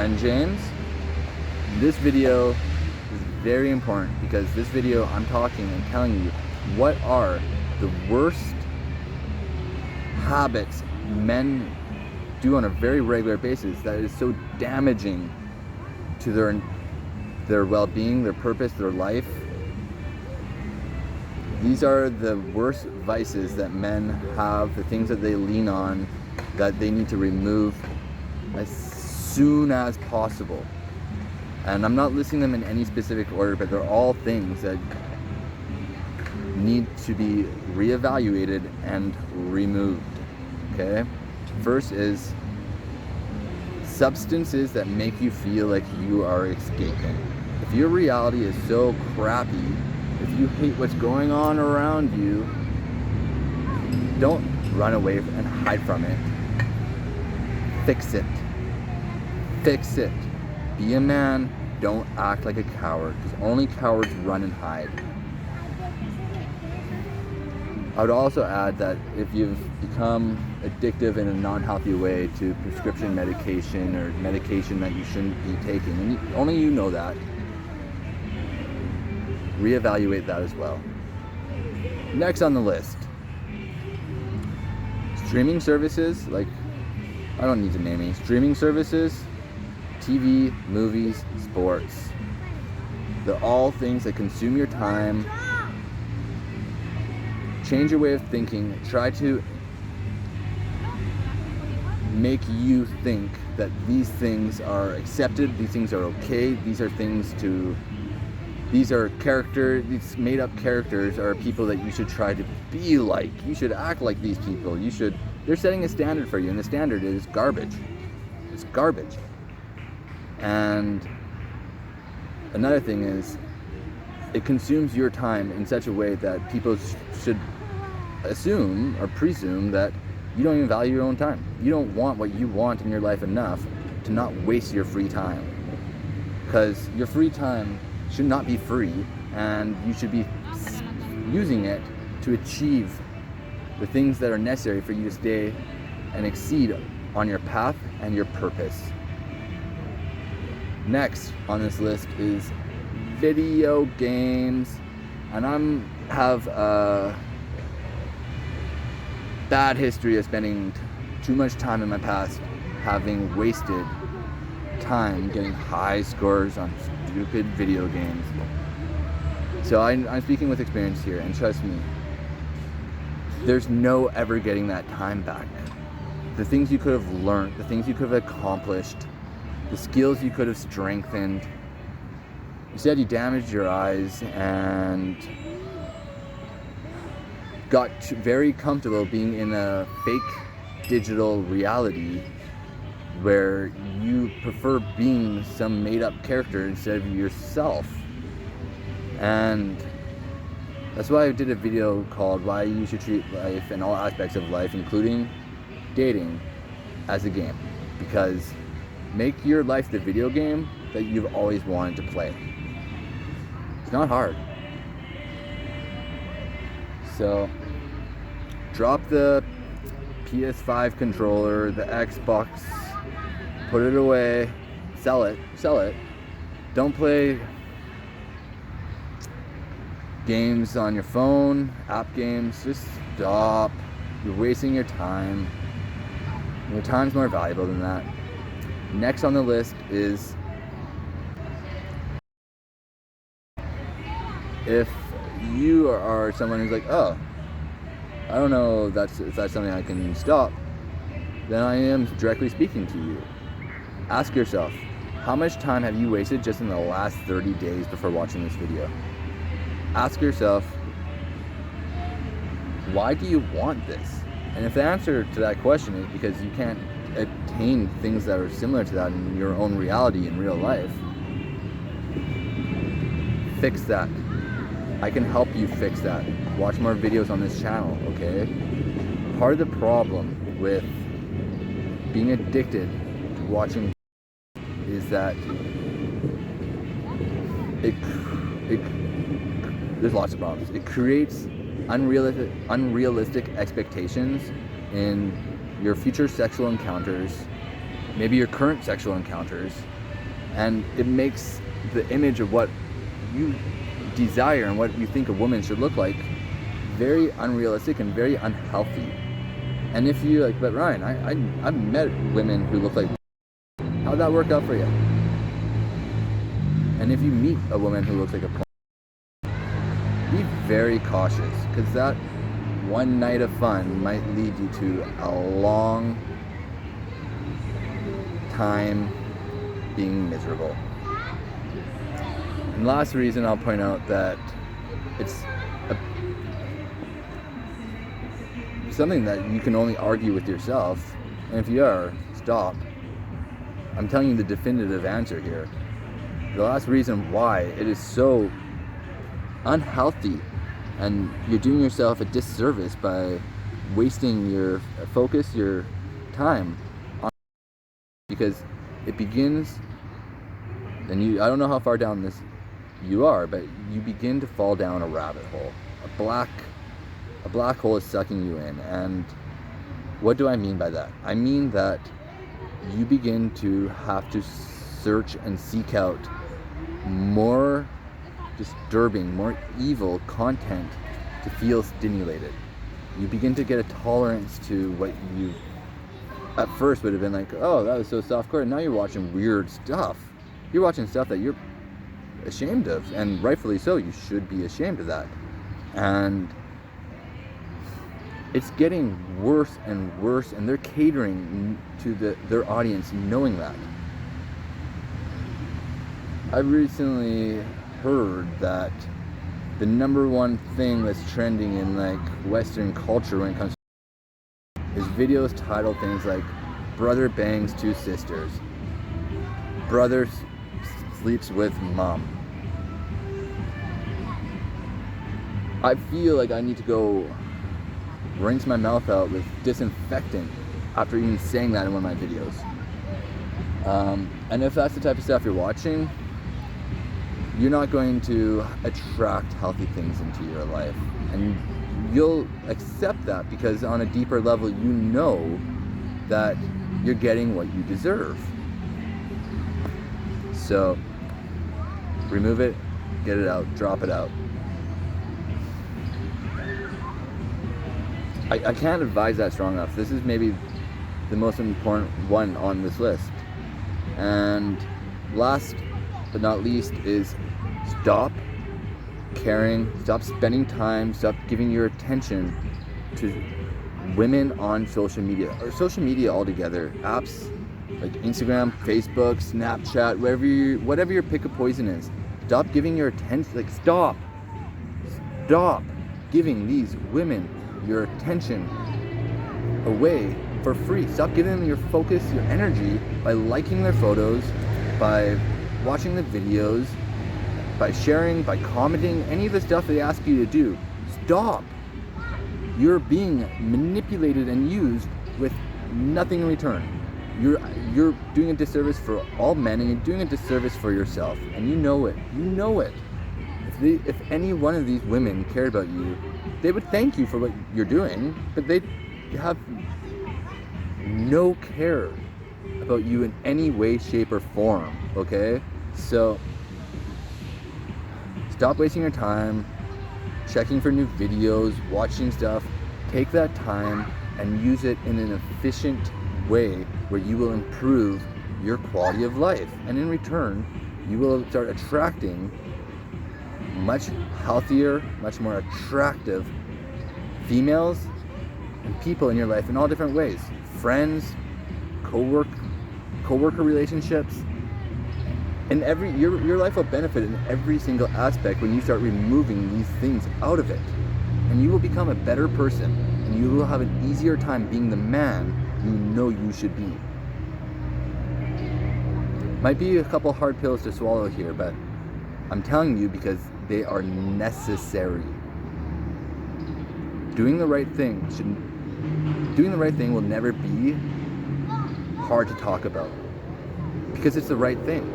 friend James. This video is very important because this video I'm talking and telling you what are the worst habits men do on a very regular basis that is so damaging to their well-being, their purpose, their life. These are the worst vices that men have, the things that they lean on, that they need to remove as soon as possible. And I'm not listing them in any specific order, but they're all things that need to be reevaluated and removed. Okay? First is substances that make you feel like you are escaping. If your reality is so crappy, if you hate what's going on around you, don't run away and hide from it. Fix it. Fix it. Be a man. Don't act like a coward, because only cowards run and hide. I would also add that if you've become addictive in a non-healthy way to prescription medication or medication that you shouldn't be taking, and only you know that, reevaluate that as well. Next on the list, streaming services, like, I don't need to name any streaming services, TV, movies, sports. They're all things that consume your time. Change your way of thinking. Try to make you think that these things are accepted, these things are okay, these are characters, these made up characters are people that you should try to be like. You should act like these people. They're setting a standard for you, and the standard is garbage. It's garbage. And another thing is, it consumes your time in such a way that people should assume or presume that you don't even value your own time. You don't want what you want in your life enough to not waste your free time. Because your free time should not be free, and you should be using it to achieve the things that are necessary for you to stay and exceed on your path and your purpose. Next on this list is video games, and I have a bad history of spending too much time in my past having wasted time getting high scores on stupid video games. So I'm speaking with experience here, and trust me, there's no ever getting that time back. The things you could have learned, the things you could have accomplished, the skills you could have strengthened. Instead, you damaged your eyes and got very comfortable being in a fake digital reality where you prefer being some made-up character instead of yourself. And that's why I did a video called Why You Should Treat Life and All Aspects of Life, including dating, as a game. Because make your life the video game that you've always wanted to play. It's not hard. So, drop the PS5 controller, the Xbox, put it away, sell it. Don't play games on your phone, app games. Just stop. You're wasting your time. Your time's more valuable than that. Next on the list is, if you are someone who's like, oh, I don't know if that's something I can stop, then I am directly speaking to you. Ask yourself, how much time have you wasted just in the last 30 days before watching this video? Ask yourself, why do you want this? And if the answer to that question is because you can't attain things that are similar to that in your own reality in real life, fix that. I can help you fix that. Watch more videos on this channel, okay? Part of the problem with being addicted to watching is that there's lots of problems. It creates unrealistic expectations in your future sexual encounters, maybe your current sexual encounters, And it makes the image of what you desire and what you think a woman should look like very unrealistic and very unhealthy. And if you like, but Ryan, I've met women who look like, how'd that work out for you? And if you meet a woman who looks like a porn, be very cautious, because that one night of fun might lead you to a long time being miserable. And last reason I'll point out that it's something that you can only argue with yourself, and if you are, stop. I'm telling you the definitive answer here. The last reason why it is so unhealthy and you're doing yourself a disservice by wasting your focus, your time on, because it begins, and I don't know how far down this you are, but you begin to fall down a rabbit hole. A black hole is sucking you in. And what do I mean by that? I mean that you begin to have to search and seek out more disturbing, more evil content to feel stimulated. You begin to get a tolerance to what you at first would have been like, oh, that was so softcore. Now you're watching weird stuff. You're watching stuff that you're ashamed of, and rightfully so. You should be ashamed of that. And it's getting worse and worse, and they're catering to their audience knowing that. I recently heard that the number one thing that's trending in like Western culture when it comes to is videos titled things like brother bangs two sisters, brother sleeps with mom. I feel like I need to go rinse my mouth out with disinfectant after even saying that in one of my videos. And if that's the type of stuff you're watching, you're not going to attract healthy things into your life. And you'll accept that because on a deeper level, you know that you're getting what you deserve. So remove it, get it out, drop it out. I can't advise that strong enough. This is maybe the most important one on this list. And last but not least is stop caring, stop spending time, stop giving your attention to women on social media, or social media altogether. Apps like Instagram, Facebook, Snapchat, whatever your pick of poison is. Stop giving your attention, like stop giving these women your attention away for free. Stop giving them your focus, your energy by liking their photos, by watching the videos, by sharing, by commenting, any of the stuff they ask you to do. Stop. You're being manipulated and used with nothing in return. You're doing a disservice for all men, and you're doing a disservice for yourself, and you know it. You know it. If any one of these women cared about you, they would thank you for what you're doing, but they have no care about you in any way, shape, or form, okay? So stop wasting your time checking for new videos, watching stuff. Take that time and use it in an efficient way where you will improve your quality of life. And in return, you will start attracting much healthier, much more attractive females and people in your life in all different ways. Friends, co-worker relationships. And your life will benefit in every single aspect when you start removing these things out of it. And you will become a better person, and you will have an easier time being the man you know you should be. Might be a couple hard pills to swallow here, but I'm telling you because they are necessary. Doing the right thing will never be hard to talk about because it's the right thing.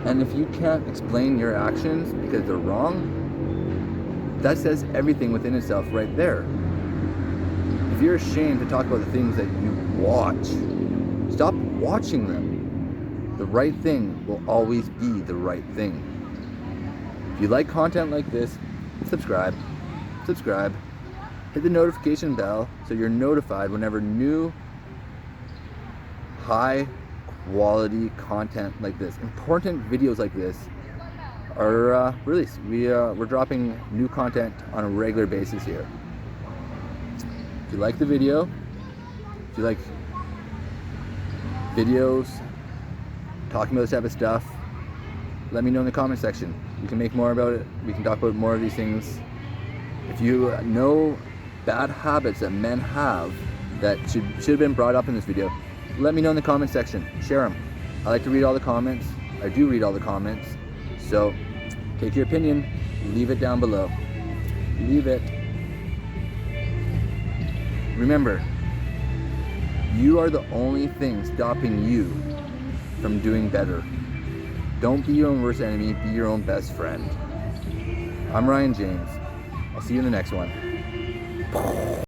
And if you can't explain your actions because they're wrong, that says everything within itself right there. If you're ashamed to talk about the things that you watch, stop watching them. The right thing will always be the right thing. If you like content like this, subscribe. Hit the notification bell so you're notified whenever new high quality content like this, important videos like this are released. We're dropping new content on a regular basis here. If you like the video, if you like videos talking about this type of stuff, let me know in the comment section. We can make more about it. We can talk about more of these things. If you know bad habits that men have that should have been brought up in this video, let me know in the comment section. Share them. I like to read all the comments. I do read all the comments. So take your opinion, leave it down below. Leave it. Remember, you are the only thing stopping you from doing better. Don't be your own worst enemy, be your own best friend. I'm Ryan James. I'll see you in the next one.